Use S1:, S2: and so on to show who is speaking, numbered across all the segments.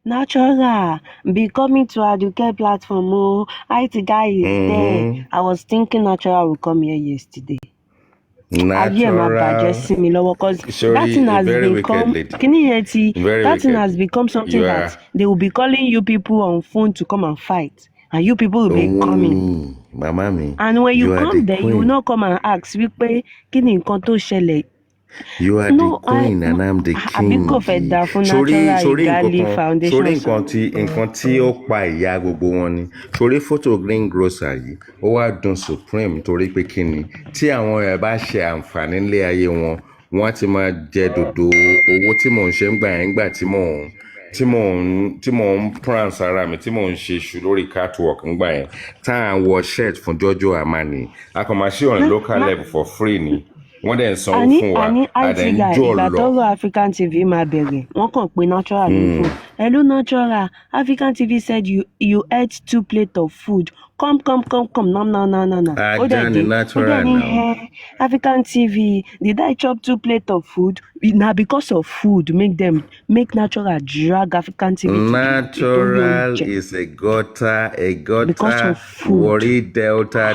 S1: Natural, be coming to Aduke platform. Oh, theitguy is there. I was thinking Natural will come here yesterday.
S2: Natural.
S1: Because that
S2: Sorry,
S1: thing
S2: a
S1: has
S2: very wicked
S1: become
S2: lady. Very
S1: that thing
S2: wicked.
S1: has become something
S2: You
S1: that
S2: are.
S1: they will be calling you people on phone to come and fight, and you people will be coming.
S2: Mama me.
S1: And when you
S2: are
S1: come
S2: the
S1: there, you will
S2: queen.
S1: not come and ask wípé kí ni nǹkan tó ṣẹlẹ̀.
S2: You are the queen and I'm the king.
S1: Àbí kò fẹ́ dà fún Natural Igali Foundation
S2: nǹkan tí ó pa ìyá gbogbo wọn ni. Sórí photo green grocer yìí, ó wá dùn supreme torí pé kí ni tí àwọn ẹ̀ bá ṣe àǹfààní nílé ayé wọn, wọ́n á ti máa jẹ dòdò owó tí mò ń ṣe ń gbà yẹn gbà tí mò ń prance ara mi tí mò ń ṣe ṣù lórí catwalk ń gbà yẹn tá à ń wọ shirt fún Giorgio Armani a kàn máa ṣe on local level for free ni wọ́n dẹ̀ ń sanwó fún wa àdẹ̀ ń jọ
S1: ìgbà
S2: lọ.
S1: tọ́rọ̀ African TV máa bẹ̀rẹ̀ wọ́n kàn pé Natural ló fún hello Natural, African TV said you ate 2 plates of food come no.
S2: Ajá ni Natural now.
S1: African TV, did I chop 2 plates of food? Na because of food make Natural drag African TV.
S2: Natural is a gutter
S1: because of food.
S2: Warri Delta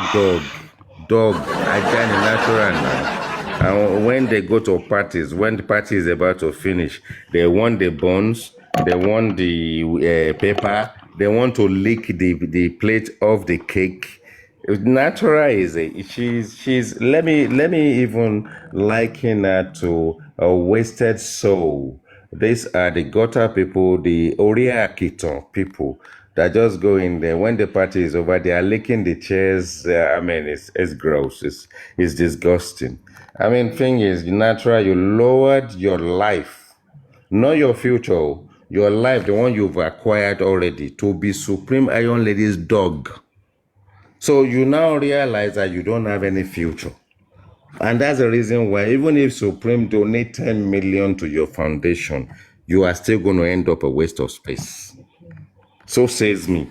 S2: dog. Ajá ni Natural now. And when they go to parties, when the party is about to finish, they want the buns, they want the paper, they want to lick the plate of the cake. Natural is she's let me even liken her to a wasted soul. These are the gutter people, the Oriakiton people that just go in there when the party is over. They are licking the chairs. I mean, it's gross. It's disgusting. I mean, thing is, Natural, you lowered your life, not your future, your life, the one you've acquired already, to be Supreme Iron Lady's dog. So you now realize that you don't have any future. And that's the reason why, even if Supreme donate 10 million to your foundation, you are still going to end up a waste of space. So says me.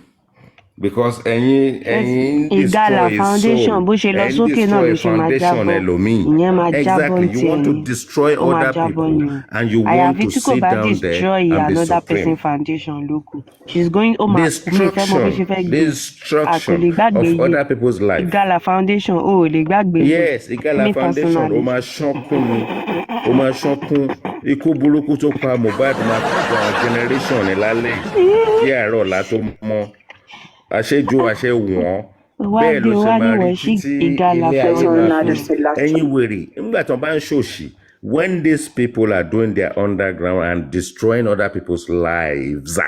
S2: Because ẹ̀yin destroy
S1: foundation bó ṣe lọ sókè náà ló ṣe máa jábọ́ ìyẹn máa jábọ́
S2: you want to destroy other people and you want to sit down there and be
S1: another
S2: supreme.
S1: person foundation lókù she's going
S2: destruction of other people's life.
S1: Igala foundation lè gbàgbé.
S2: Yes, Igala foundation ó máa ṣánkún ni ó máa ṣánkún ikú burúkú tó pa mohbad máa pa àwọn generation ní lálẹ́ kí àárọ̀ ọ̀la tó mọ́. Àṣejù àṣewọ̀n bẹ́ẹ̀ ló ṣe máa rí títí ilé ayé máa fún ẹ̀yin wèrè nígbà tí wọ́n bá ń ṣòṣì when these people are doing their underground and destroying other people's lives.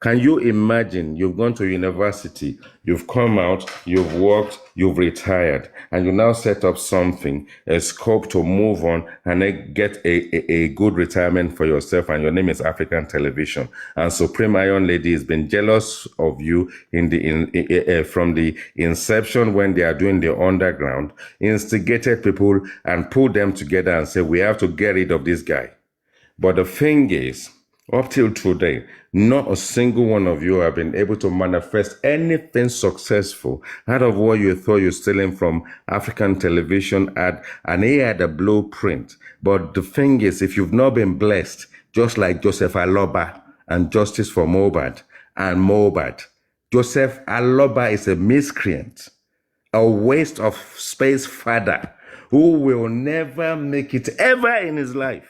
S2: Can you imagine you've gone to university, you've come out, you've worked, you've retired, and you now set up something, a scope to move on and then get a good retirement for yourself, and your name is African Television. And Supreme Iron Lady has been jealous of you from the inception when they are doing the underground, instigated people and pulled them together and said, we have to get rid of this guy. But the thing is, up till today, not a single one of you have been able to manifest anything successful out of what you thought you're stealing from African Television and he had a blueprint. But the thing is, if you've not been blessed, just like Joseph Aloba and Justice for mohbad and mohbad, Joseph Aloba is a miscreant, a waste of space father who will never make it ever in his life.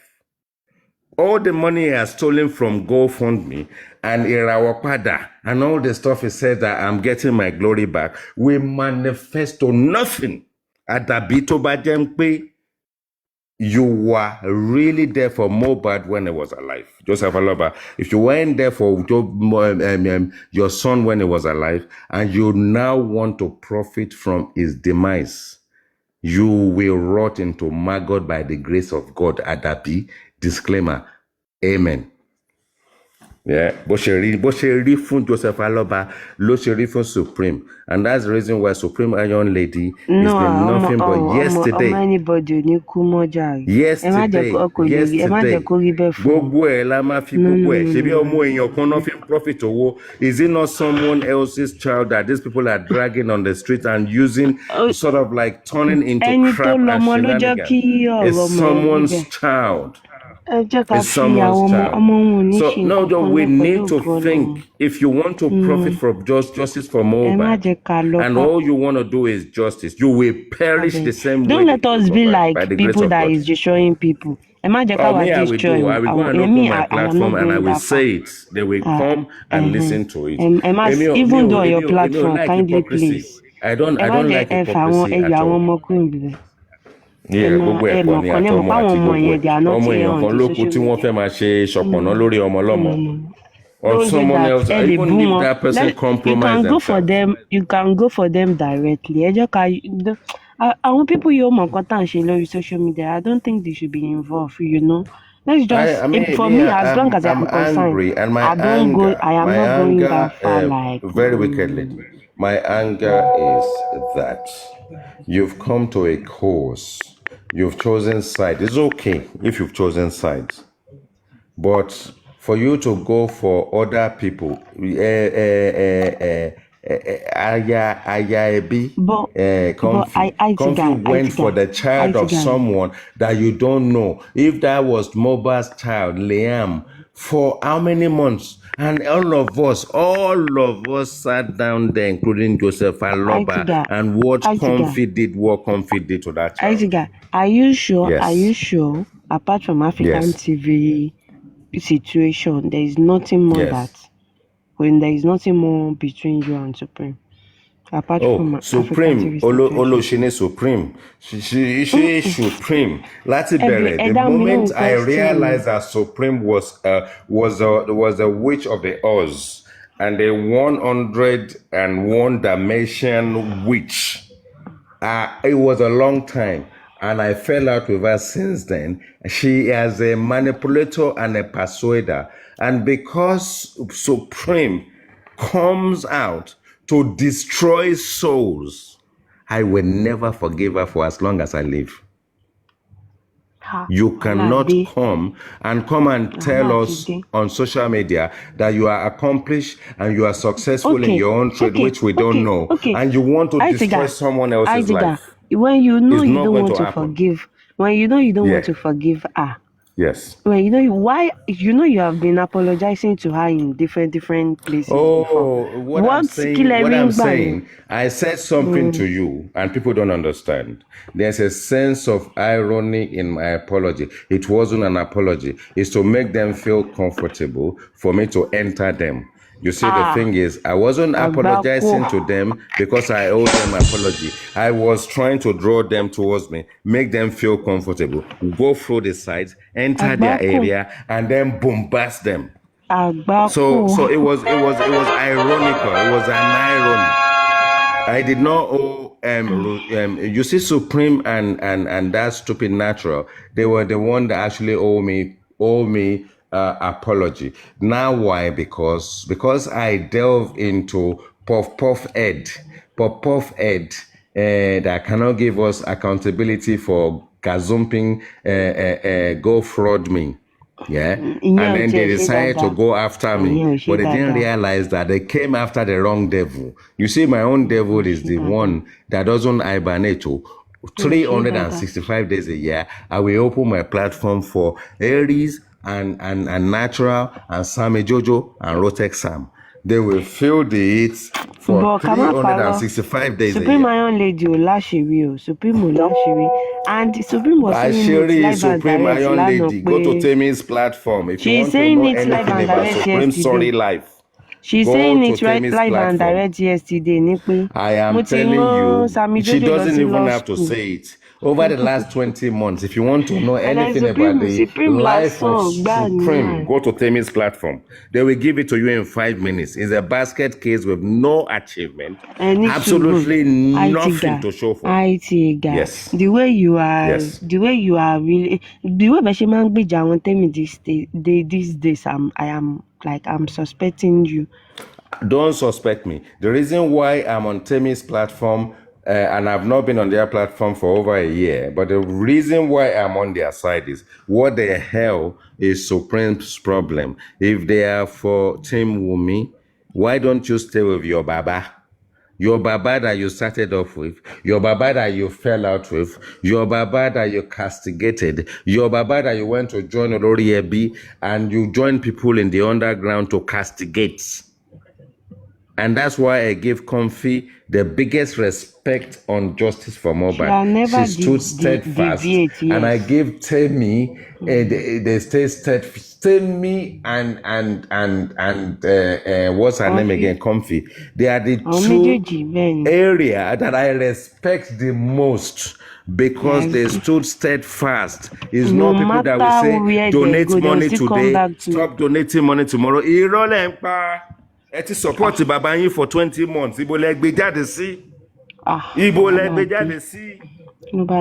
S2: All the money he has stolen from GoFundMe and Irawapada and all the stuff he said that I'm getting my glory back will manifest to nothing. Adabito Bajempe, you were really there for mohbad when he was alive. Joseph Aloba, if you weren't there for your son when he was alive and you now want to profit from his demise, you will rot into maggot by the grace of God. Adabi, disclaimer, amen. Yeah, bó ṣe rí fún Joseph Aloba ló ṣe rí fún Supreme, and that's the reason why Supreme Iron Lady is been nothing but yesterday. Yesterday, gbogbo ẹ̀ la máa fi gbogbo ẹ̀ ṣebí ọmọ èèyàn kan náà fi profit owó. Is it not someone else's child that these people are dragging on the street and using sort of like turning into crap and shenanigans? It's someone's child. It's someone's child. So no, we need to think. If you want to profit from justice for Mohbad, and all you want to do is justice, you will perish the same way.
S1: Don't let us be like people that is destroying people.
S2: Me, I will do. I will go and open my platform and I will say it. They will come and listen to it.
S1: Even though on your platform, kindly please.
S2: I don't like hypocrisy at all. Gbogbo ẹ̀kọ́ ni àtọmọ àti gbogbo ọmọ èèyàn kan ló kù tí wọ́n fẹ́ máa ṣe ṣọ̀pọ̀nná lórí ọmọ ọlọ́mọ. Or someone else, even if that person compromise themselves.
S1: You can go for them directly. Àwọn people yóò mọ nǹkan tá à ń ṣe lórí social media. I don't think they should be involved, Let's just, for me, as long as I'm concerned, I am not going that far like...
S2: Very wickedly. My anger is that you've come to a cause. You've chosen sides. It's okay if you've chosen sides. But for you to go for other people, Comfy went for the child of someone that you don't know. If that was Mohbad's child, Liam, for how many months? And all of us sat down there, including Joseph Aloba, and what Comfy did to that child.
S1: Are you sure? Yes. Are you sure? Apart from African TV situation, there is nothing more there is nothing more between you and Supreme. Apart from
S2: Supreme, Oloshine Supreme. She is Supreme. Láti bẹ̀rẹ̀, the moment I realized that Supreme was a witch of the Oz and a 101 Dalmatian witch. It was a long time, and I fell out with her since then. She is a manipulator and a persuader, and because Supreme comes out to destroy souls, I will never forgive her for as long as I live. You cannot come and tell us on social media that you are accomplished and you are successful in your own trade, which we don't know, and you want to destroy someone else's life.
S1: When you know you don't want to forgive, when you know you don't want to forgive her.
S2: Yes.
S1: Well, you have been apologizing to her in different places before.
S2: What I'm saying, I said something to you and people don't understand. There's a sense of irony in my apology. It wasn't an apology. It's to make them feel comfortable for me to enter them. You see, the thing is, I wasn't apologizing to them because I owed them an apology. I was trying to draw them towards me, make them feel comfortable, go through the sites, enter their area, and then bombast them. So it was ironical. It was an irony. I did not owe you see, Supreme and that stupid Natural, they were the one that actually owe me apology. Now why? Because I delve into Puff Ed that cannot give us accountability for gazumping go fraud me. And then they decided to go after me, but they didn't realize that they came after the wrong devil. You see, my own devil is the one that doesn't hibernate. 365 days a year, I will open my platform for Aries and Natural and Sammy Jojo and Rotex Sam. They will feel the hits for 365 days a year.
S1: Supreme Iron Lady Supreme and Supreme was saying it
S2: Supreme Iron Lady. Go to Temi's platform if you want to know anything about Supreme Story Life.
S1: She's saying it live and direct yesterday.
S2: I am telling you, she doesn't even have to say it. Over the last 20 months, if you want to know anything about the life of Supreme, go to Temi's platform. They will give it to you in 5 minutes. It's a basket case with no achievement, absolutely nothing to show for.
S1: Yes. The way you are really, the way Bashiman Bija want Temi these days, I'm suspecting you.
S2: Don't suspect me. The reason why I'm on Temi's platform, and I've not been on their platform for over a year, but the reason why I'm on their side is, what the hell is Supreme's problem? If they are for Team Wumi, why don't you stay with your Baba? your baba that you started off with, your baba that you fell out with, your baba that you castigated, your baba that you went to join Olori Ebi and you joined people in the underground to castigate. And that's why I give Comfy the biggest respect on Justice for Mohbad. She stood steadfast. Deviate, yes. And I give Temi the stay steadfast. Temi and what's her name again? Comfy. They are the two area that I respect the most because they stood steadfast. It's not people that will say donate money today, stop donating money tomorrow. Ẹ ti support bàbá yín for 20 months. Ibo lẹ gbé jáde sí. Ibo lẹ gbé jáde sí.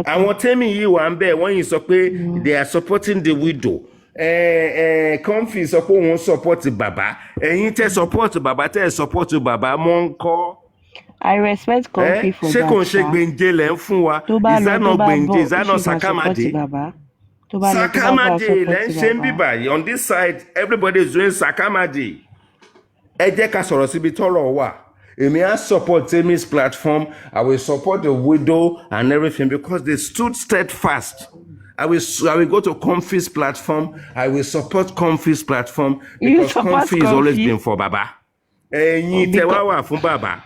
S2: Àwọn Tẹ́mi yìí wà ń bẹ̀ wọ́n yìí sọ pé they are supporting the widow. Comfy sọ pé òun support bàbá. Ẹ̀yin tẹ́ support bàbá tẹ́ support bàbá mọ́ ń kọ́.
S1: I respect Comfy for that.
S2: Ṣé kò ń ṣe gbèǹde lẹ̀ ń fún wa? Is that not gbèǹde? Is that not Sakamade? Sakamade lẹ́ ń ṣe ń bíbà yìí. On this side, everybody is doing Sakamade. Ẹ jẹ́ ká sọ̀rọ̀ síbi tọ́rọ̀ wà. Èmi á support Temi's platform. I will support the widow and everything because they stood steadfast. I will go to Comfy's platform. I will support Comfy's platform because Comfy has always been for Baba. Ẹ̀yin tẹ́ wá wà fún Baba.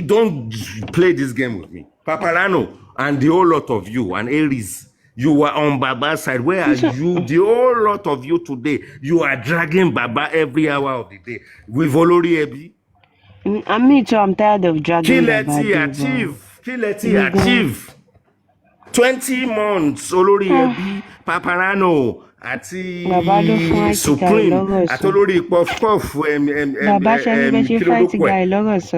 S2: Don't play this game with me. Paparano and the whole lot of you and Aries. You were on Baba's side. Where are you? The whole lot of you today. You are dragging Baba every hour of the day. With Olori Ebi.
S1: Me too. I'm tired of dragging Baba.
S2: Kileti achieve. 20 months. Olori Ebi, Paparano, àti Supreme, àti Olori Puff Puff.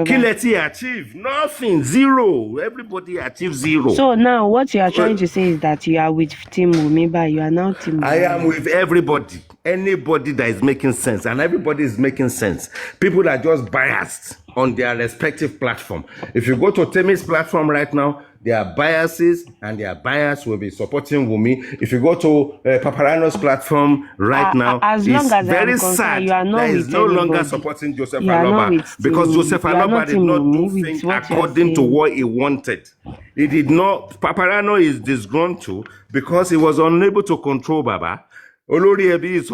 S2: Kileti achieve. Nothing. Zero. Everybody achieve zero.
S1: So now what you are trying to say is that you are with Team Wumeba. You are now Team Wumeba.
S2: I am with everybody. Anybody that is making sense. And everybody is making sense. People are just biased on their respective platform. If you go to Temi's platform right now, there are biases and their bias will be supporting Wumi. If you go to Paparano's platform right now,
S1: as long as very sad you are not
S2: that is no longer supporting Joseph Aloba because Joseph Aloba did not do things according to what he wanted. He did not. Paparano is disgruntled because he was unable to control Baba. Olori Ebi is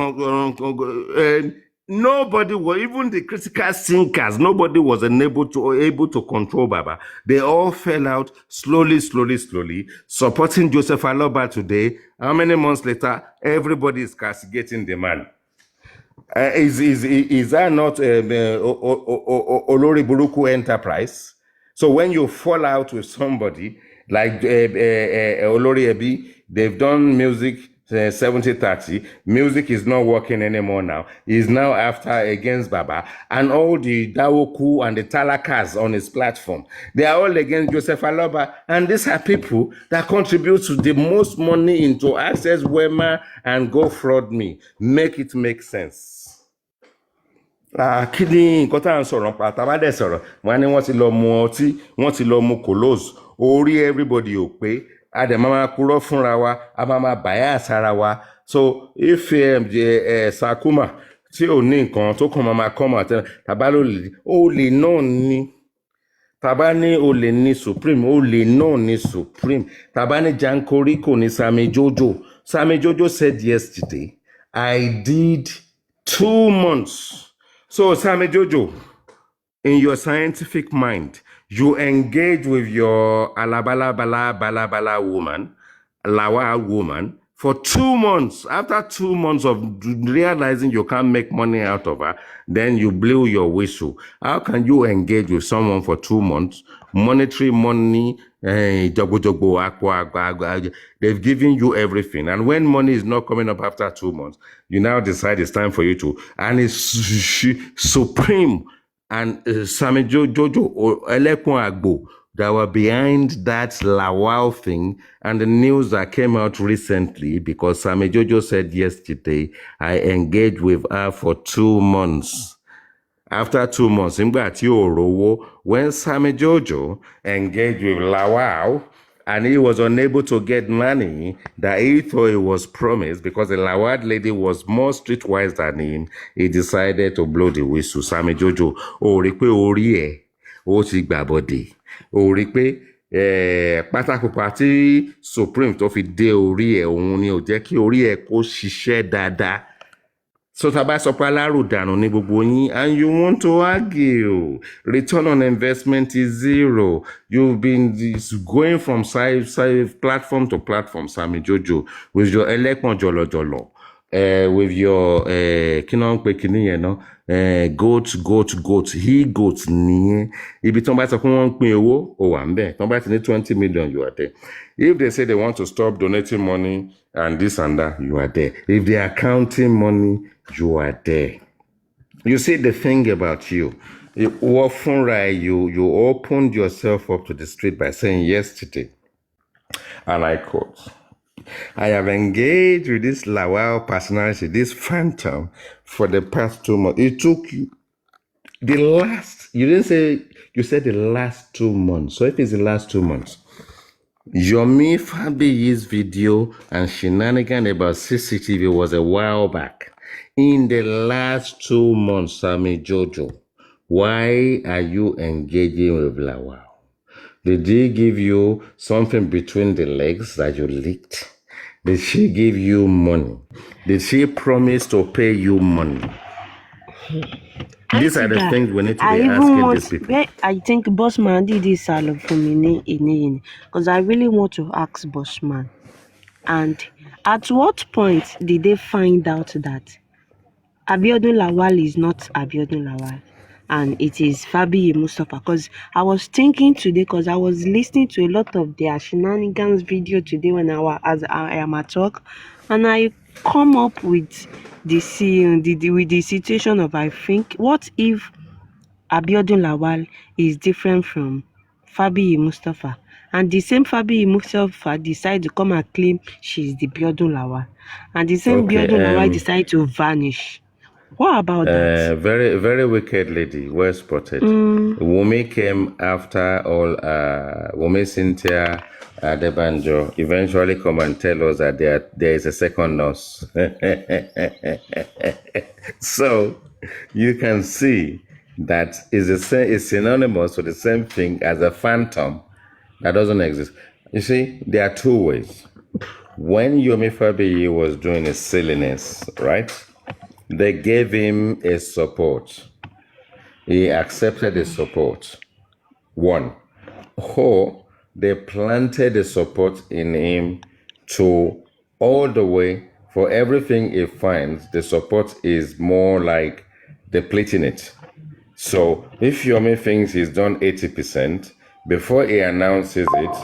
S2: nobody was, even the critical thinkers, nobody was able to control Baba. They all fell out slowly, supporting Joseph Aloba today. How many months later, everybody is castigating the man. Is that not Olori Buruku enterprise? So when you fall out with somebody like Olori Ebi, they've done music 70-30. Music is not working anymore now. He's now after against Baba. And all the Dawoku and the Talakas on his platform, they are all against Joseph Aloba. And these are people that contribute to the most money into Access Wema and Go Fraud Me. Make it make sense. Kí ni nǹkan tá à ń sọ̀rọ̀ pa tàbá dẹ̀ sọ̀rọ̀ wọ́n ní wọ́n ti lọ mu ọtí wọ́n ti lọ mu kolos orí everybody ò pé a dẹ̀ máa purọ́ fúnra wa a máa bias ara wa. So if Sakuma tí ò ní nǹkan tó kàn máa kọ́ mọ̀ tàbá ló lè olè náà ní tàbá ní olè ní Supreme olè náà ní Supreme tàbá ní Jankoríko ní Sammy Jojo. Sammy Jojo said yesterday, I did 2 months. So, Sammy Jojo, in your scientific mind, you engage with your balabala woman, Lawa woman, for 2 months. After 2 months of realizing you can't make money out of her, then you blew your whistle. How can you engage with someone for 2 months? Monetary money, they've given you everything. And when money is not coming up after 2 months, you now decide it's time for you to. And it's Supreme and Sammy Jojo or Elekun Agbo that were behind that Lawal thing and the news that came out recently because Sammy Jojo said yesterday, I engaged with her for 2 months. After 2 months, when Sammy Jojo engaged with Lawal and he was unable to get money that he thought he was promised because the Lawal lady was more streetwise than him. He decided to blow the whistle. Sammy Jojo, rí pé orí ẹ̀ ó ti gbàbọ̀dè. Rí pé pátákùpá tí Supreme tó fi dé orí ẹ̀ òun ni ò jẹ́ kí orí ẹ̀ kó ṣiṣẹ́ dáadáa. So tá bá sọ pé alárùdànù ní gbogbo yín, and you want to argue, return on investment is zero. You've been going from side platform to platform, Sammy Jojo, with your ẹlẹ́pọ̀n jọlọjọlọ, with your kí náà ń pè kíní yẹn náà, goat, he goat nìyẹn. Ibi tí wọ́n bá sọ pé wọ́n ń pín owó, ó wà ń bẹ̀. Tí wọ́n bá ti ní 20 million, you are there. If they say they want to stop donating money and this and that, you are there. If they are counting money, you are there. You see, the thing about you opened yourself up to the street by saying yesterday, and I quote, I have engaged with this Lawal personality, this phantom, for the past 2 months. It took you you said the last 2 months. So if it's the last 2 months, Yomi Fabiyi's video and shenanigan about CCTV was a while back. In the last 2 months, Sammy Jojo, why are you engaging with Lawal? Did he give you something between the legs that you licked? Did she give you money? Did she promise to pay you money? These are the things we need to be asking these people.
S1: I think Bossman did this for me because I really want to ask Bossman. And at what point did they find out that Abiodun Lawal is not Abiodun Lawal and it is Fabi Mustafa? Because I was thinking today, because I was listening to a lot of their shenanigans video today when I am at work, and I come up with the situation of, I think, what if Abiodun Lawal is different from Fabi Mustafa, and the same Fabi Mustafa decide to come and claim she's the Abiodun Lawal, and the same Abiodun Lawal decide to vanish. What about that?
S2: Very, very wicked lady. Well spotted. Wumi came after all. Wumi, Cynthia, Adebanjo eventually come and tell us that there is a second nurse. So you can see that is synonymous with the same thing as a phantom that doesn't exist. You see, there are two ways. When Yomi Fabiyi was doing his silliness, right? They gave him a support. He accepted the support. One. Or they planted the support in him to all the way for everything he finds. The support is more like depleting it. So if Yomi thinks he's done 80%, before he announces it,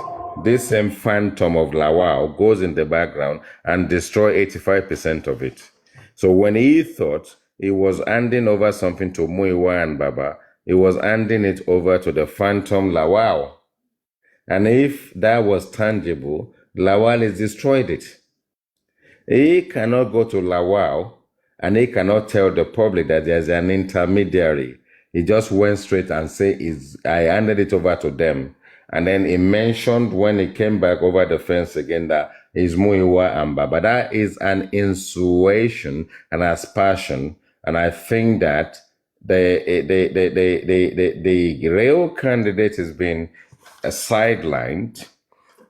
S2: this same phantom of Lawal goes in the background and destroy 85% of it. So when he thought he was handing over something to Muiwa and Baba, he was handing it over to the phantom Lawal. And if that was tangible, Lawal has destroyed it. He cannot go to Lawal and he cannot tell the public that there's an intermediary. He just went straight and said, I handed it over to them. And then he mentioned when he came back over the fence again that is Muiwa and Baba. That is an insinuation and aspersion. And I think that the real candidate is being sidelined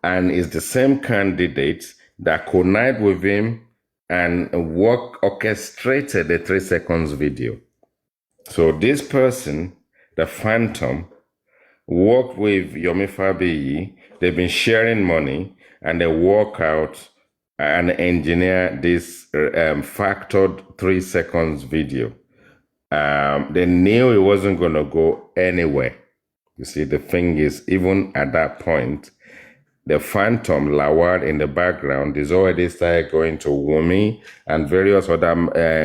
S2: and is the same candidate that connived with him and orchestrated the 3 seconds video. So this person, the phantom, worked with Yomi Fabiyi. They've been sharing money and they work out and engineer this factored 3 seconds video. They knew it wasn't going to go anywhere. You see, the thing is, even at that point, the phantom Lawal in the background is already started going to Wumi and various other,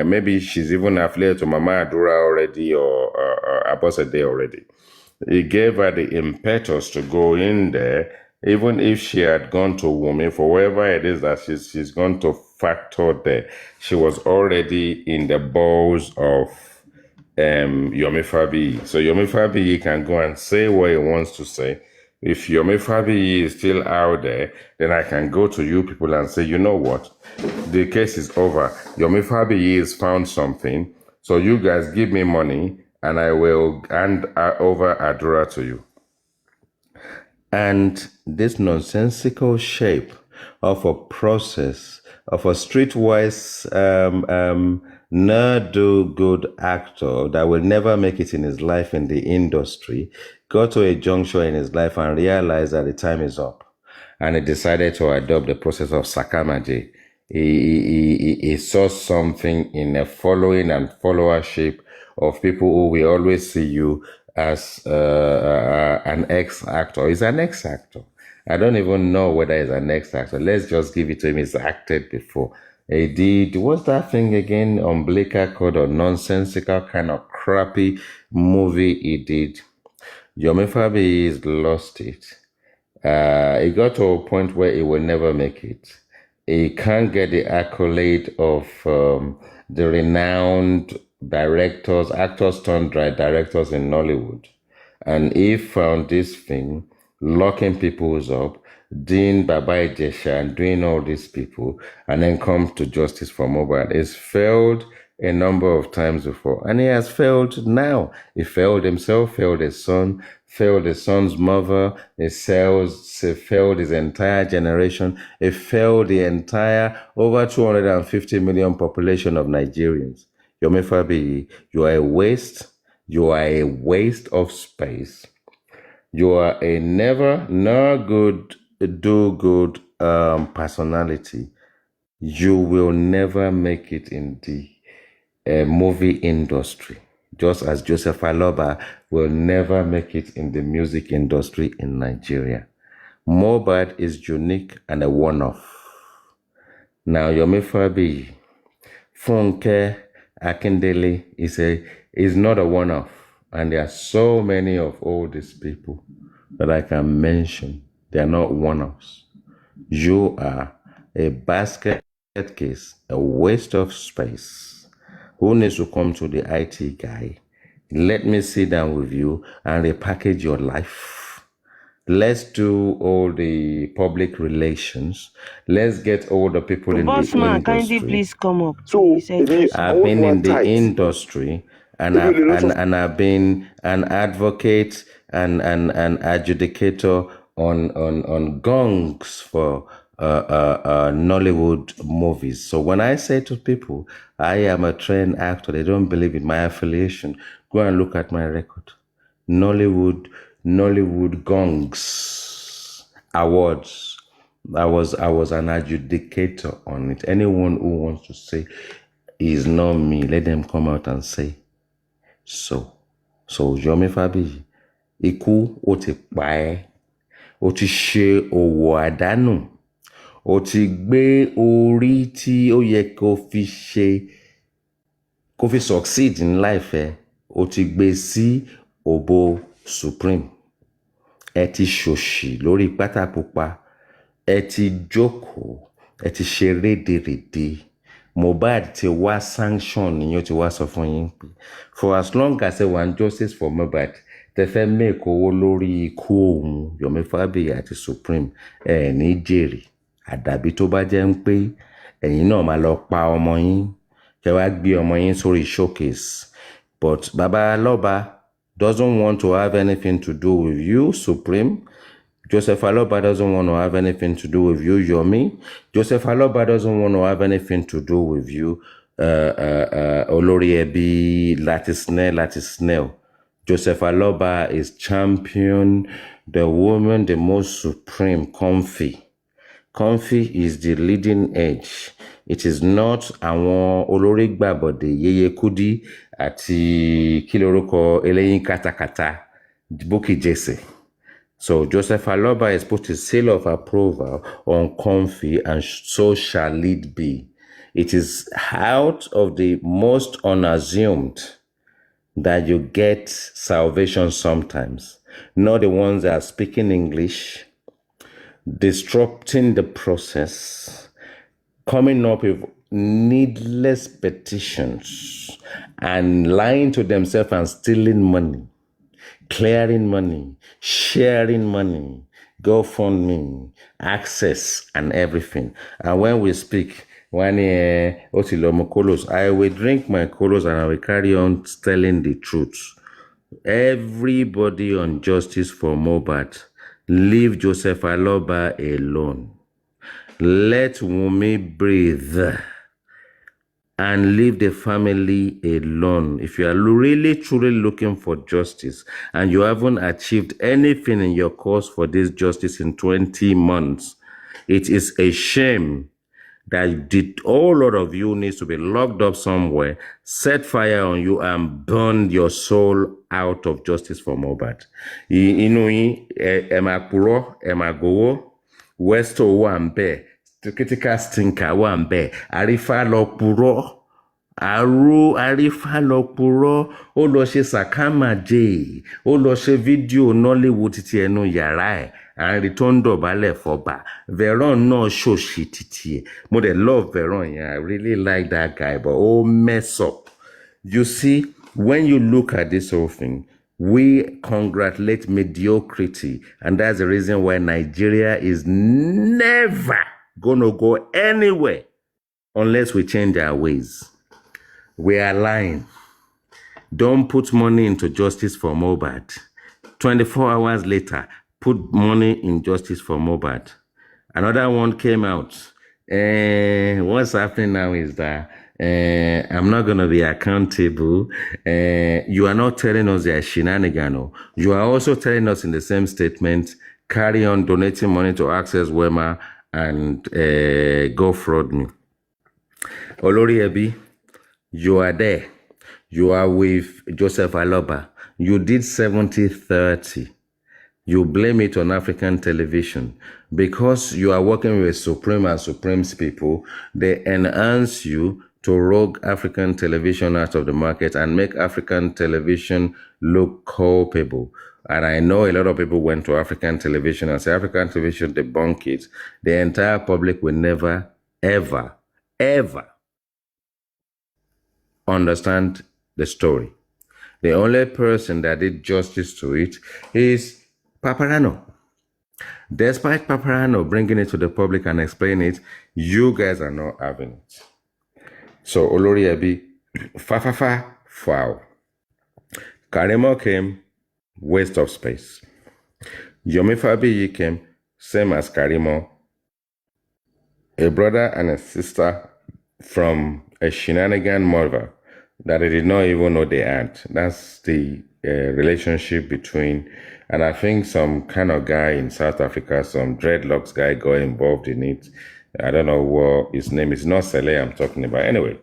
S2: maybe she's even affiliated to Mama Adura already or Abosede already. He gave her the impetus to go in there, even if she had gone to Wumi, for wherever it is that she's going to factor there. She was already in the balls of Yomi Fabiyi. So Yomi Fabiyi can go and say what he wants to say. If Yomi Fabi is still out there, then I can go to you people and say, you know what? The case is over. Yomi Fabi has found something. So you guys give me money and I will hand over Adura to you. And this nonsensical shape of a process of a streetwise no-do-good actor that will never make it in his life in the industry got to a juncture in his life and realized that the time is up. And he decided to adopt the process of Sakamaji. He saw something in a following and followership of people who will always see you as an ex-actor. He's an ex-actor. I don't even know whether he's an ex-actor. Let's just give it to him. He's acted before. He did, what's that thing again? Umbilical cord or nonsensical kind of crappy movie he did. Yomi Fabi has lost it. He got to a point where he will never make it. He can't get the accolade of the renowned directors, actors turned directors in Nollywood. And he found this thing, locking people up, doing Baba Ijesha and doing all these people, and then come to justice for mohbad. It's failed a number of times before, and he has failed now. He failed himself, failed his son, failed his son's mother, he failed his entire generation, he failed the entire over 250 million population of Nigerians. Yomi Fabi, you are a waste. You are a waste of space. You are a no good, do good personality. You will never make it in the movie industry, just as Joseph Aloba will never make it in the music industry in Nigeria. mohbad is unique and a one-off. Now, Yomi Fabi, Funke Akindele is not a one-off. And there are so many of all these people that I can mention. They are not one-offs. You are a basket case, a waste of space. Who needs to come to the IT guy? Let me sit down with you and repackage your life. Let's do all the public relations. Let's get all the people in the industry.
S1: Kindly please come up.
S2: So I've been in the industry and I've been an advocate and an adjudicator on gongs for Nollywood movies. So when I say to people, I am a trained actor, they don't believe in my affiliation. Go and look at my record. Nollywood gongs awards. I was an adjudicator on it. Anyone who wants to say is not me, let them come out and say so. So Yomi Fabi, ikú ó ti pa ẹ́, ó ti ṣe òwò àdánù, ó ti gbé orí tí ó yẹ kó fi succeed in life ẹ, ó ti gbé sí òbò supreme. Ẹ ti ṣòṣì lórí pátá pupa. Ẹ ti jókòó, ẹ ti ṣe rédèrèdè. mohbad ti wá sanction nìyẹn ti wá sọ fún yín pé for as long as ẹ wà ń justice for mohbad tẹ fẹ́ make owó lórí ikú òun Yomi Fabi àti supreme ẹ ní jèrè àdàbí tó bá jẹ́ ń pé ẹ̀yin náà máa lọ pa ọmọ yín kẹ wá gbé ọmọ yín sórí showcase. But Baba Aloba doesn't want to have anything to do with you, Supreme. Joseph Aloba doesn't want to have anything to do with you, Yomi. Joseph Aloba doesn't want to have anything to do with you, Oloriebi, Latisnell. Joseph Aloba is champion, the woman, the most supreme, Comfy. Comfy is the leading edge. It is not àwọn olórígbàbọ̀dé Yeye Kudi àti kí lorúkọ eléyín katakata Bukky Jesse. So Joseph Aloba has put his seal of approval on Comfy, and so shall it be. It is out of the most unassumed that you get salvation sometimes, not the ones that are speaking English, disrupting the process, coming up with needless petitions, and lying to themselves and stealing money. clearing money, sharing money, GoFundMe, access, and everything. And when we speak, I will drink my colos and I will carry on telling the truth. Everybody on justice for mohbad, leave Joseph Aloba alone. Let Wunmi breathe and leave the family alone. If you are really truly looking for justice and you haven't achieved anything in your cause for this justice in 20 months, it is a shame that the whole lot of you needs to be locked up somewhere, set fire on you, and burn your soul out of justice for mohbad. Emakuro, Emagowo, Westo Wambe, critical stinker Wambe, Arifa Lopuro. Àrífà lọ purọ́, ó lọ ṣe sàkámàjẹ́, ó lọ ṣe fídíò Nollywood títí ẹnu yàrá ẹ̀, àárín tó ń dọ̀bálẹ̀ fọba. Veron náà ṣòṣì títí ẹ̀. Mo dẹ̀ love Veron yẹn. I really like that guy, but ó mess up. You see, when you look at this whole thing, we congratulate mediocrity, and that's the reason why Nigeria is never gonna go anywhere unless we change our ways. We are lying. Don't put money into justice for mohbad. 24 hours later, put money in justice for mohbad. Another one came out. What's happening now is that I'm not going to be accountable. You are not telling us there is shenanigan. You are also telling us in the same statement, carry on donating money to Access Wema and go fraud me. Olori Ebi, you are there. You are with Joseph Aloba. You did 70-30. You blame it on African television. Because you are working with Supreme and Supreme's people, they enhance you to rogue African television out of the market and make African television look culpable. And I know a lot of people went to African television and say African television debunk it. The entire public will never, ever, ever understand the story. The only person that did justice to it is Paparano. Despite Paparano bringing it to the public and explaining it, you guys are not having it. So Olori Ebi, foul. Karimo came, waste of space. Yomi Fabiyi came, same as Karimo, a brother and a sister from a shenanigan mother that they did not even know they had. That's the relationship between, and I think some kind of guy in South Africa, some dreadlocks guy got involved in it. I don't know what his name is. Not Sele I'm talking about. Anyway,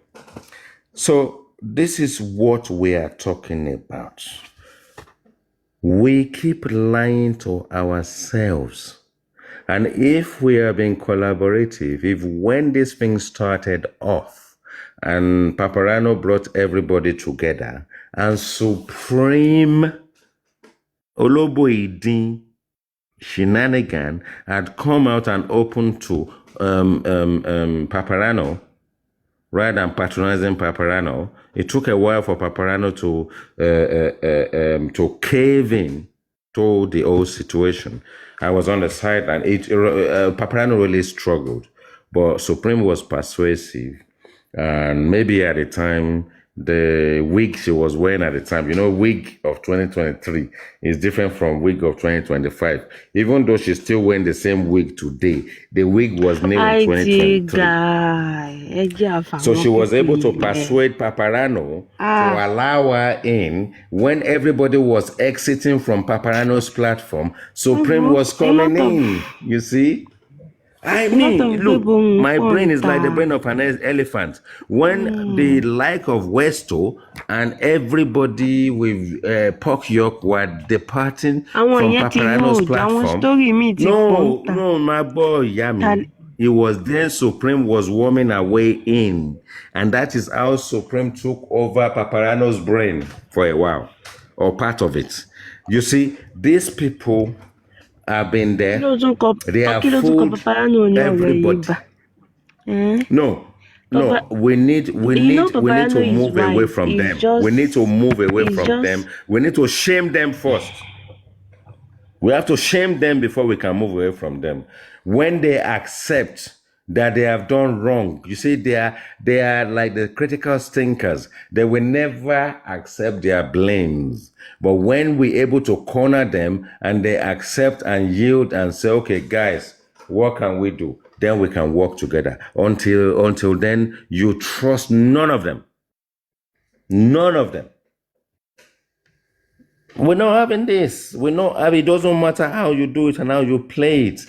S2: so this is what we are talking about. We keep lying to ourselves. And if we are being collaborative, if when this thing started off, and Paparano brought everybody together, and Supreme Oloboidin shenanigan had come out and opened to Paparano, rather than patronizing Paparano. It took a while for Paparano to cave in to the whole situation. I was on the sideline. Paparano really struggled, but Supreme was persuasive. And maybe at the time, the wig she was wearing at the time, wig of 2023 is different from wig of 2025. Even though she's still wearing the same wig today, the wig was new in 2023. So she was able to persuade Paparano to allow her in when everybody was exiting from Paparano's platform. Supreme was coming in, you see? I mean, look, my brain is like the brain of an elephant. When the like of Westo and everybody with Pork York were departing from Paparano's platform, no, my boy, Yami, it was then Supreme was warming her way in. And that is how Supreme took over Paparano's brain for a while, or part of it. You see, these people have been there. They have fooled everybody. No, No, we need to move away from them. We need to move away from them. We need to shame them first. We have to shame them before we can move away from them. When they accept that they have done wrong, you see, they are like the critical thinkers. They will never accept their blames. But when we're able to corner them and they accept and yield and say, okay, guys, what can we do? Then we can work together. Until then, you trust none of them. None of them. We're not having this. It doesn't matter how you do it and how you play it.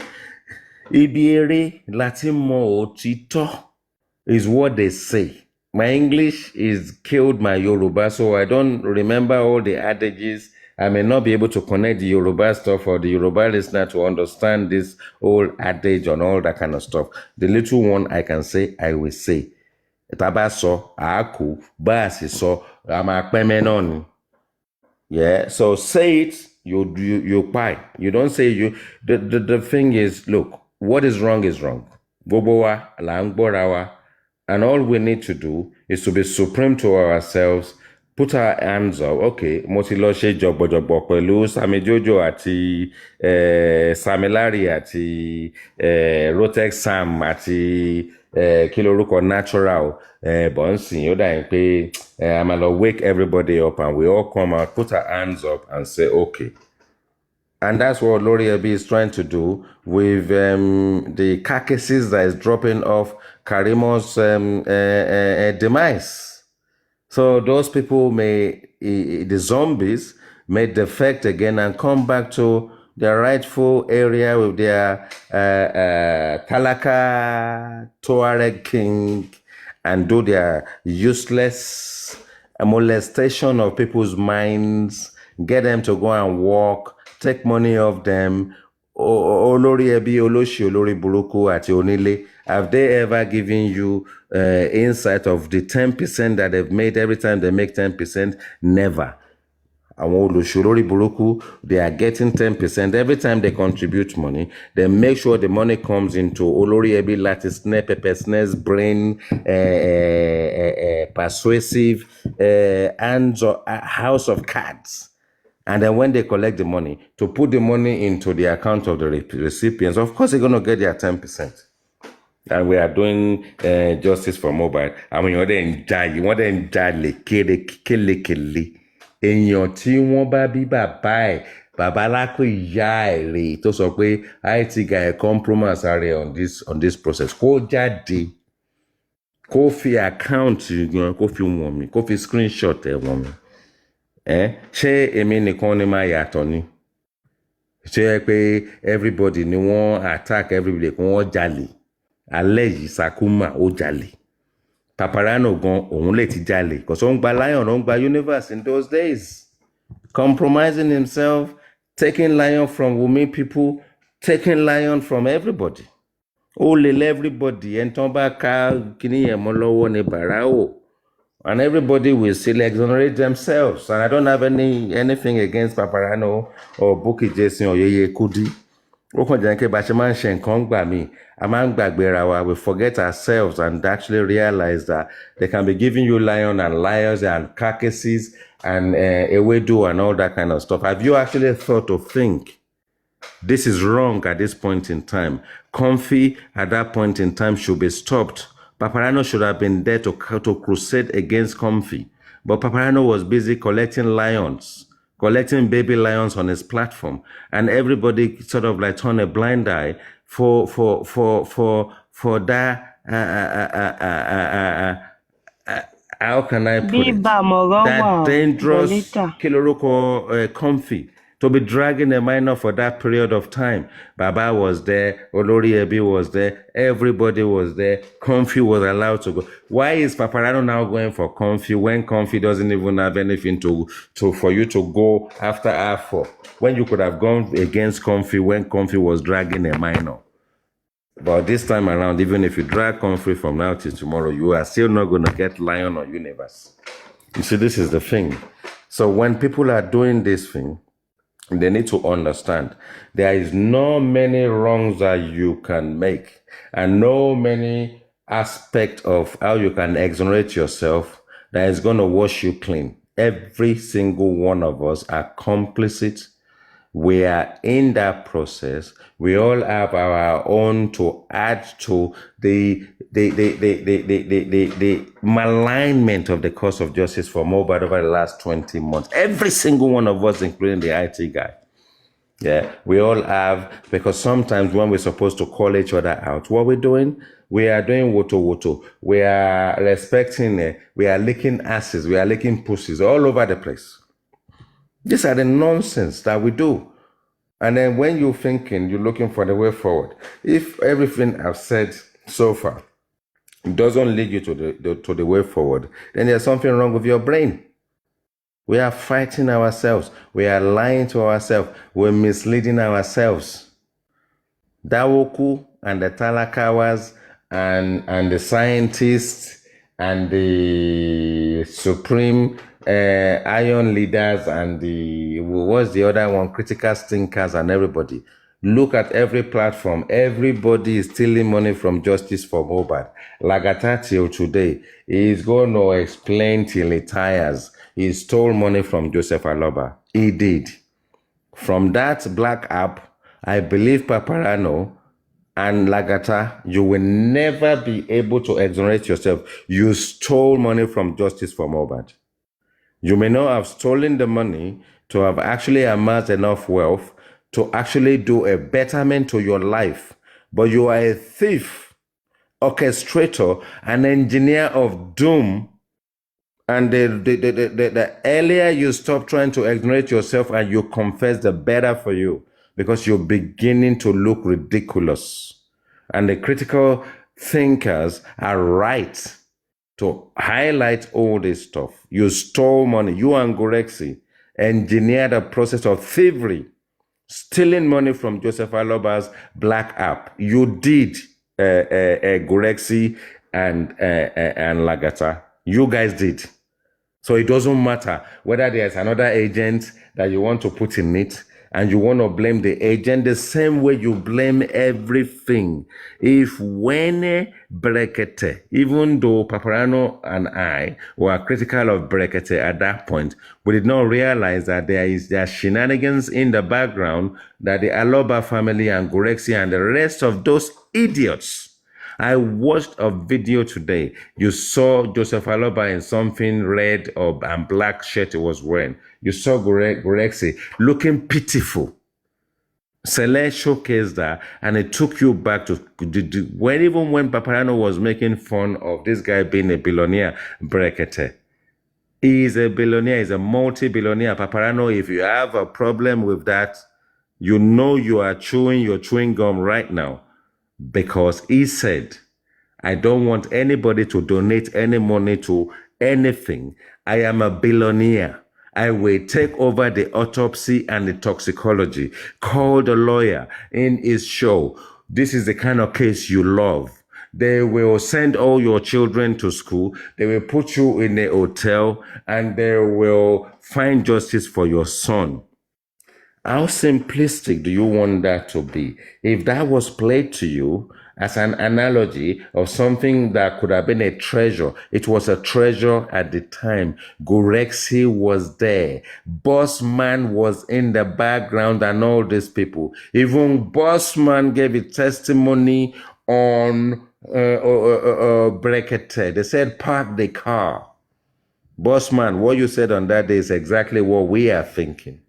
S2: Ibi ere láti mọ òtítọ́ is what they say. My English is killed my Yoruba, so I don't remember all the adages. I may not be able to connect the Yoruba stuff for the Yoruba listener to understand this whole adage and all that kind of stuff. The little one I can say, I will say. Taba sọ, àákú, bá a sì sọ, a máa pẹ́ mẹ́ náà ni. Yeah, so say it, you pie. You don't say you. The thing is, look, what is wrong is wrong. Bobowa, langborawa, and all we need to do is to be supreme to ourselves, put our hands up. Okay, mo ti lọ ṣe jọ̀gbọ̀jọ̀gbọ̀ pẹ̀lú Sami Jojo àti Samilari àti Rotex Sam àti kí lorúkọ natural bọ́ǹsì ó dà yín pé I'm gonna wake everybody up and we all come out, put our hands up and say, okay. And that's what Lori Ebi is trying to do with the carcasses that is dropping off Karimo's demise. So those people the zombies may defect again and come back to their rightful area with their Talaka Tuareg king and do their useless molestation of people's minds, get them to go and walk, take money off them. Olori Ebi, Oloshi, Olori Buruku, àti Onílé, have they ever given you insight of the 10% that they've made every time they make 10%? Never. Àwọn Oloshi, Olori Buruku, they are getting 10% every time they contribute money. They make sure the money comes into Olori Ebi Latisne, Pepesne's brain, persuasive, and house of cards. And then when they collect the money, to put the money into the account of the recipients, of course, they're going to get their 10%. And we are doing justice for mobile. I mean, wọ́n dẹ̀ ń jalè kélekèle. Èèyàn tí wọ́n bá bí bàbá ẹ̀, bàbá lákò ìyá ẹ̀ rè tó sọ pé theitguy compromise are on this process. Kó jáde, kó fi account gan, kó fi wọ̀n mi, kó fi screenshot ẹ̀ wọ̀n mi. Ṣé èmi nìkan ni máa yàtọ̀ ni? Ṣé pé everybody ni wọ́n attack everybody kí wọ́n jalè? Alẹ́ yìí Sakuma ó jalè. Paparano gan òun lè ti jalè. Kò sọ ń gba lion, ó ń gba universe in those days. Compromising himself, taking lion from Wumi people, taking lion from everybody. Ó lè lé everybody. Ẹni tán bá ká kíní yẹn mọ́ lọ́wọ́ ni Bàráò. And everybody will still exonerate themselves. And I don't have anything against Paparano or Bukky Jason or Yeye Kudi. Ó kàn jẹ́ pé bá ṣe máa ń ṣe nǹkan gbà mí, a máa ń gbàgbéra wa, we forget ourselves and actually realize that they can be giving you lion and liars and carcasses and ewedu and all that kind of stuff. Have you actually thought to think this is wrong at this point in time? Comfy at that point in time should be stopped. Paparano should have been there to crusade against Comfy. But Paparano was busy collecting lions, collecting baby lions on his platform. And everybody sort of like turned a blind eye for that, how can I put it? That dangerous Kiloroko Comfy. To be dragging a minor for that period of time. Baba was there, Olori Ebi was there, everybody was there, Comfy was allowed to go. Why is Paparano now going for Comfy when Comfy doesn't even have anything for you to go after her for? When you could have gone against Comfy when Comfy was dragging a minor. But this time around, even if you drag Comfy from now till tomorrow, you are still not going to get Lion or Universe. You see, this is the thing. So when people are doing this thing, they need to understand there is no many wrongs that you can make and no many aspect of how you can exonerate yourself that is going to wash you clean. Every single one of us are complicit. We are in that process. We all have our own to add to the malignment of the cause of justice for Mohbad over the last 20 months. Every single one of us, including the IT guy. Yeah, we all have, because sometimes when we're supposed to call each other out, what we're doing, we are doing wotowoto. We are respecting, we are licking asses, we are licking pussies all over the place. These are the nonsense that we do. And then when you're thinking, you're looking for the way forward. If everything I've said so far doesn't lead you to the way forward, then there's something wrong with your brain. We are fighting ourselves. We are lying to ourselves. We're misleading ourselves. Dawoku and the Talakawas and the scientists and the supreme iron leaders and what's the other one? Critical thinkers and everybody. Look at every platform. Everybody is stealing money from Justice for Mohbad. Lagata till today is going to explain till he tires. He stole money from Joseph Aloba. He did. From that black app, I believe Paparano and Lagata, you will never be able to exonerate yourself. You stole money from Justice for Mohbad. You may not have stolen the money to have actually amassed enough wealth to actually do a betterment to your life, but you are a thief, orchestrator, an engineer of doom. And the earlier you stop trying to exonerate yourself and you confess, the better for you, because you're beginning to look ridiculous. And the critical thinkers are right to highlight all this stuff. You stole money. You and Gorexi engineered a process of thievery, stealing money from Joseph Aloba's black app. You did, Gorexi and Lagata. You guys did. So it doesn't matter whether there's another agent that you want to put in it and you want to blame the agent the same way you blame everything. If when Brekete, even though Paparano and I were critical of Brekete at that point, we did not realize that there are shenanigans in the background that the Aloba family and Gorexi and the rest of those idiots. I watched a video today. You saw Joseph Aloba in something red and black shirt he was wearing. You saw Gorexi looking pitiful. Celeste showcased that, and it took you back to even when Paparano was making fun of this guy being a billionaire, Brekete. He is a billionaire. He's a multi-billionaire. Paparano, if you have a problem with that, you know you are chewing your chewing gum right now. Because he said, I don't want anybody to donate any money to anything. I am a billionaire. I will take over the autopsy and the toxicology. Call the lawyer in his show. This is the kind of case you love. They will send all your children to school. They will put you in a hotel and they will find justice for your son. How simplistic do you want that to be? If that was played to you as an analogy of something that could have been a treasure, it was a treasure at the time. Gorexi was there. Bossman was in the background and all these people. Even Bossman gave a testimony on Brekete. They said, park the car. Bossman, what you said on that day is exactly what we are thinking.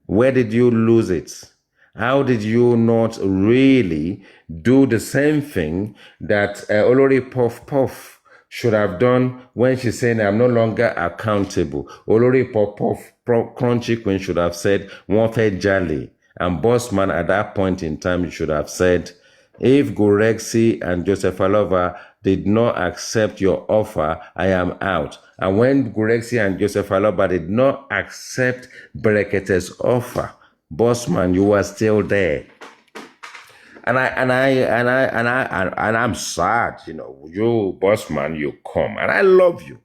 S2: Where did you lose it? How did you not really do the same thing that Olori Puff Puff should have done when she's saying, I'm no longer accountable? Olori Puff Puff Crunchy Queen should have said, Wanted Jali. And Bossman at that point in time should have said, if Gorexi and Joseph Alova did not accept your offer, I am out. And when Gorexi and Joseph Alova did not accept Berekete's offer, Bossman, you were still there. And I'm sad, you Bossman, you come. And I love you.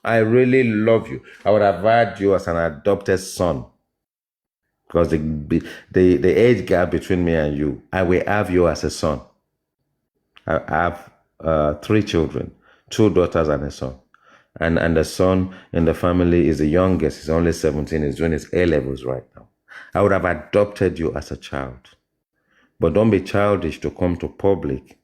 S2: I really love you. I would have had you as an adopted son. Because the age gap between me and you, I will have you as a son. I have three children, two daughters and a son. And the son in the family is the youngest. He's only 17. He's doing his A-levels right now. I would have adopted you as a child. But don't be childish to come to public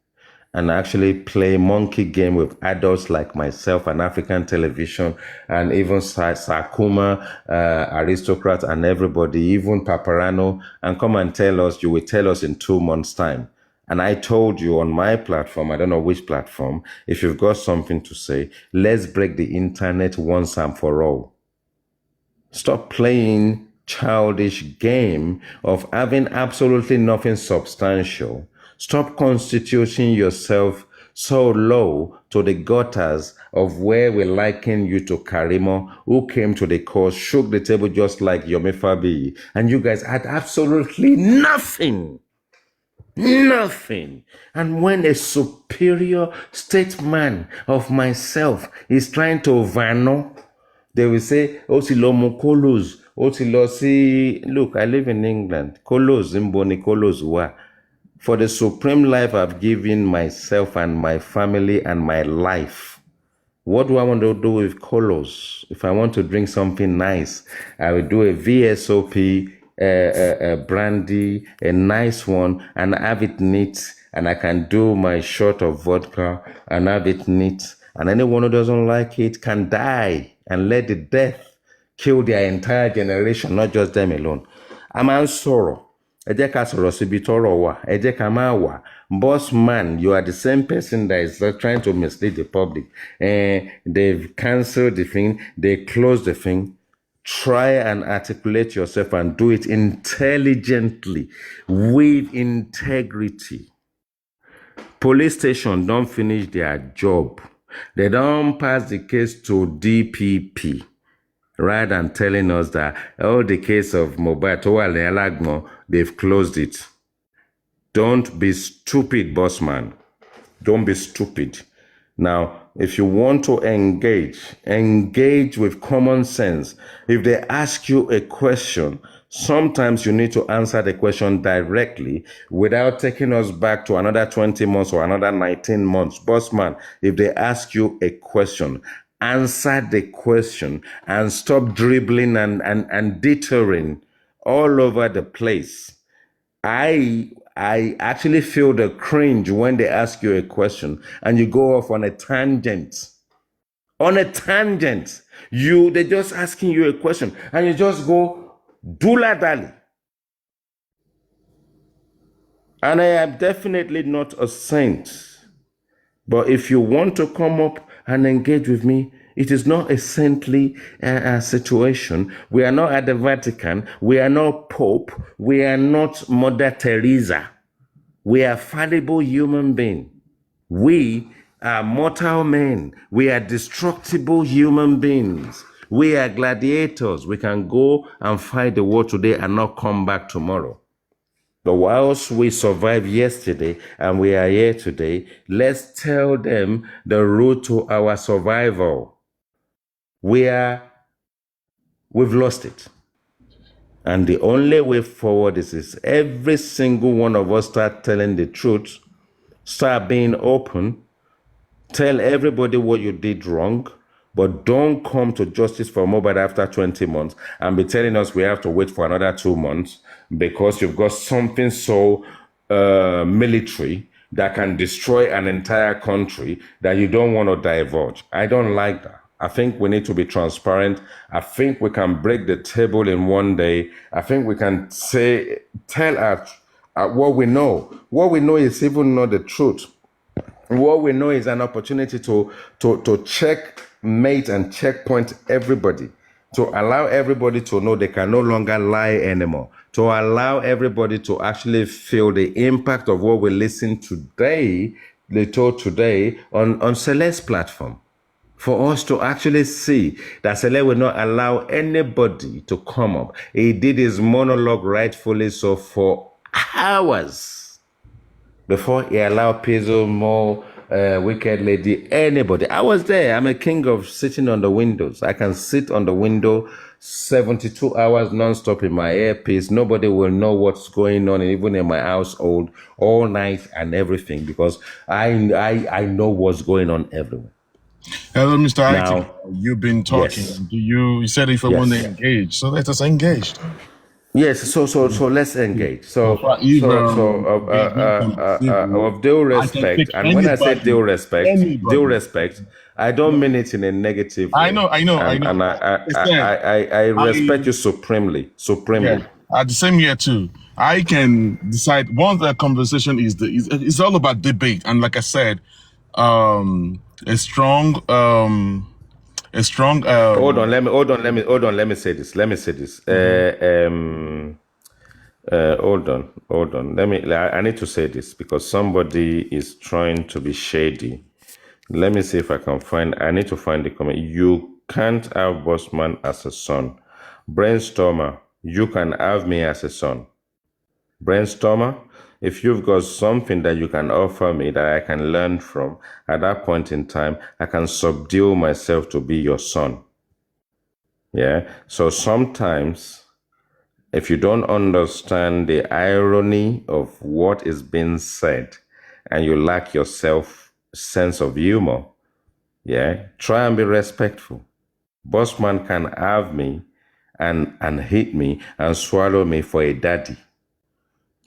S2: and actually play monkey game with adults like myself and African television and even Sakuma, Aristocrat and everybody, even Paparano, and come and tell us, you will tell us in 2 months' time. And I told you on my platform, I don't know which platform, if you've got something to say, let's break the internet once and for all. Stop playing childish game of having absolutely nothing substantial. Stop constituting yourself so low to the gutters of where we liken you to Karimo, who came to the course, shook the table just like Yomi Fabi, and you guys had absolutely nothing. Nothing. And when a superior statesman of myself is trying to vano, they will say, Osilomo Kolos, Osilosi. Look, I live in England. Kolos, Zimboni Kolos, wa. For the supreme life I've given myself and my family and my life. What do I want to do with Kolos? If I want to drink something nice, I will do a VSOP, a brandy, a nice one, and have it neat. And I can do my shot of vodka and have it neat. And anyone who doesn't like it can die and let the death kill their entire generation, not just them alone. I'm sorrow. Ẹ jẹ́ ká sọ̀rọ̀ síbi tọ́rọ̀ wà. Ẹ jẹ́ ká máa wà. Boss man, you are the same person that is trying to mislead the public. They've cancelled the thing. They closed the thing. Try and articulate yourself and do it intelligently, with integrity. Police station don't finish their job. They don't pass the case to DPP. Rather than telling us that, oh, the case of mohbad, they've closed it. Don't be stupid, boss man. Don't be stupid. Now, if you want to engage with common sense. If they ask you a question, sometimes you need to answer the question directly without taking us back to another 20 months or another 19 months. Boss man, if they ask you a question, answer the question and stop dribbling and deterring all over the place. I actually feel the cringe when they ask you a question and you go off on a tangent. On a tangent. They're just asking you a question and you just go dula dali. And I am definitely not a saint. But if you want to come up and engage with me, it is not a saintly situation. We are not at the Vatican. We are not Pope. We are not Mother Teresa. We are fallible human beings. We are mortal men. We are destructible human beings. We are gladiators. We can go and fight the war today and not come back tomorrow. But whilst we survived yesterday and we are here today, let's tell them the route to our survival. We've lost it. And the only way forward is every single one of us start telling the truth, start being open, tell everybody what you did wrong, but don't come to justice for mohbad after 20 months and be telling us we have to wait for another 2 months because you've got something so military that can destroy an entire country that you don't want to divulge. I don't like that. I think we need to be transparent. I think we can break the table in one day. I think we can tell us what we know. What we know is even not the truth. What we know is an opportunity to checkmate and checkpoint everybody, to allow everybody to know they can no longer lie anymore, to allow everybody to actually feel the impact of what we listen today, they told today on Celeste's platform. For us to actually see that Celeste will not allow anybody to come up. He did his monologue rightfully so for hours before he allowed Pizzo more wicked lady, anybody. I was there. I'm a king of sitting on the windows. I can sit on the window 72 hours non-stop in my earpiece. Nobody will know what's going on, even in my household, all night and everything, because I know what's going on everywhere.
S3: Hello, Mr. Now, you've been talking. Yes. You said if I want to engage, so let us engage.
S2: Yes, so let's engage. Of due respect, and when I say due respect, I don't mean it in a negative way.
S3: I know.
S2: And I respect you supremely. Yeah.
S3: At the same year too, I can decide once that conversation it's all about debate, and like I said, a strong.
S2: Hold on. Let me say this. Hold on. I need to say this because somebody is trying to be shady. Let me see if I can I need to find the comment. You can't have Bossman as a son. Brainstormer, you can have me as a son. Brainstormer, if you've got something that you can offer me that I can learn from, at that point in time, I can subdue myself to be your son. Yeah. So sometimes, if you don't understand the irony of what is being said and you lack your sense of humor, yeah, try and be respectful. Bossman can have me and hit me and swallow me for a daddy.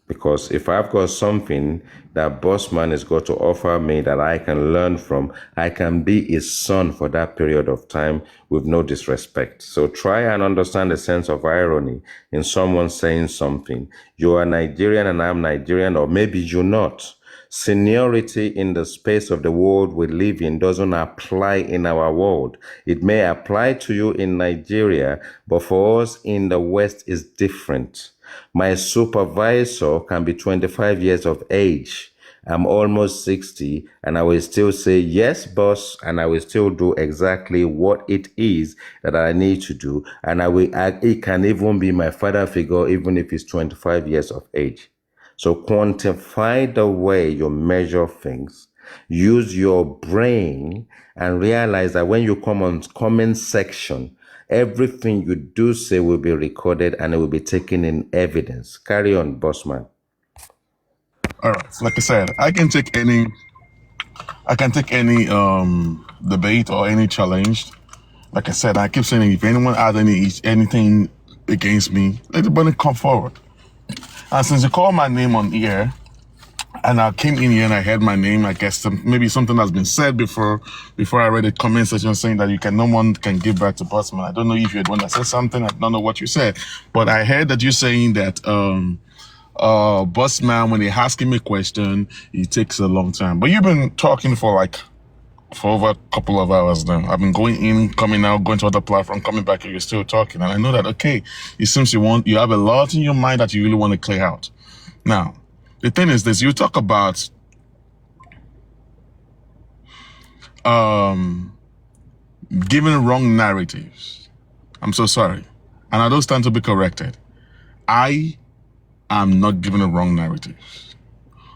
S2: Because if I've got something that Bossman is going to offer me that I can learn from, I can be his son for that period of time with no disrespect. So try and understand the sense of irony in someone saying something. You are Nigerian and I'm Nigerian, or maybe you're not. Seniority in the space of the world we live in doesn't apply in our world. It may apply to you in Nigeria, but for us in the West is different. My supervisor can be 25 years of age. I'm almost 60 and I will still say, yes, boss, and I will still do exactly what it is that I need to do. And it can even be my father figure, even if he's 25 years of age. So quantify the way you measure things. Use your brain and realize that when you come on comment section, everything you do say will be recorded and it will be taken in evidence. Carry on, Bossman.
S3: All right. Like I said, I can take any debate or any challenge. Like I said, I keep saying if anyone has anything against me, let everybody come forward. And since you called my name on here, and I came in here and I heard my name, I guess maybe something has been said before I read a comment section saying that no one can give back to Bossman. I don't know if you're the one that said something. I don't know what you said, but I heard that you're saying that Bossman, when they ask him a question, it takes a long time. But you've been talking for over a couple of hours now. I've been going in, coming out, going to other platform, coming back, and you're still talking. And I know that, okay, it seems you have a lot in your mind that you really want to clear out. Now, the thing is this, you talk about giving wrong narratives. I'm so sorry. And I don't stand to be corrected. I am not giving the wrong narratives.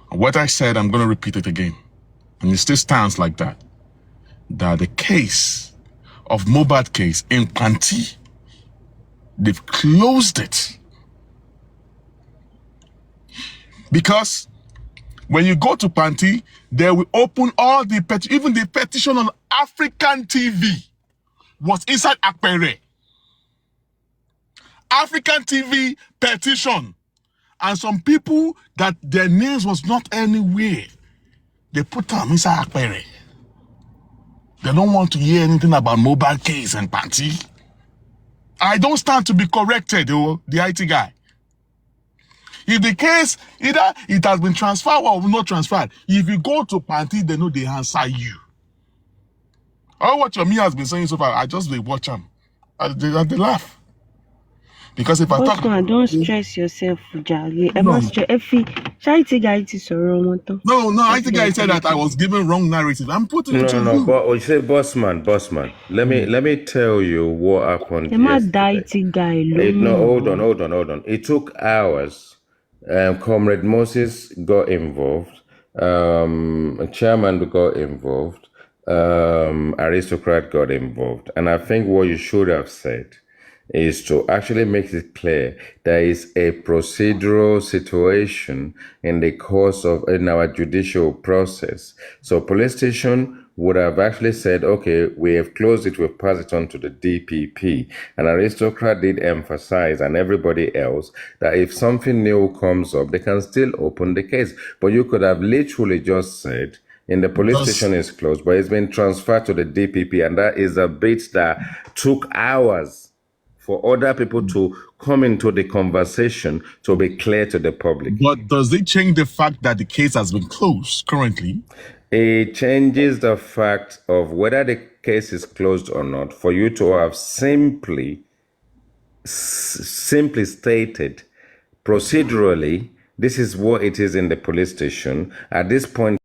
S3: What I said, I'm going to repeat it again. And it still stands like that. That the case of mohbad case in Panti, they've closed it. Because when you go to Panti, they will open all even the petition on African TV was inside Akpere. African TV petition. And some people that their names was not anywhere, they put them inside Akpere. They don't want to hear anything about mohbad case and Panti. I don't stand to be corrected, the IT guy. If the case, either it has been transferred or not transferred, if you go to Panti, they know they answer you. All what your me has been saying so far, I just watch them. They laugh. Because if I talk...
S1: don't stress yourself, Jali. No, I think
S3: I said that I was given wrong narrative. I'm putting it to you.
S2: No, but you say, Bossman. Let me tell you what happened yesterday. Hold on. It took hours. Comrade Moses got involved. A chairman got involved, aristocrat got involved. And I think what you should have said is to actually make it clear there is a procedural situation in the course of in our judicial process. So police station would have actually said, okay, we have closed it, we've passed it on to the DPP. And aristocrat did emphasize, and everybody else, that if something new comes up, they can still open the case. But you could have literally just said, in the police station is closed, but it's been transferred to the DPP, and that is a bit that took hours for other people to come into the conversation to be clear to the public.
S3: But does it change the fact that the case has been closed currently?
S2: It changes the fact of whether the case is closed or not for you to have simply stated procedurally, this is what it is in the police station. At this point,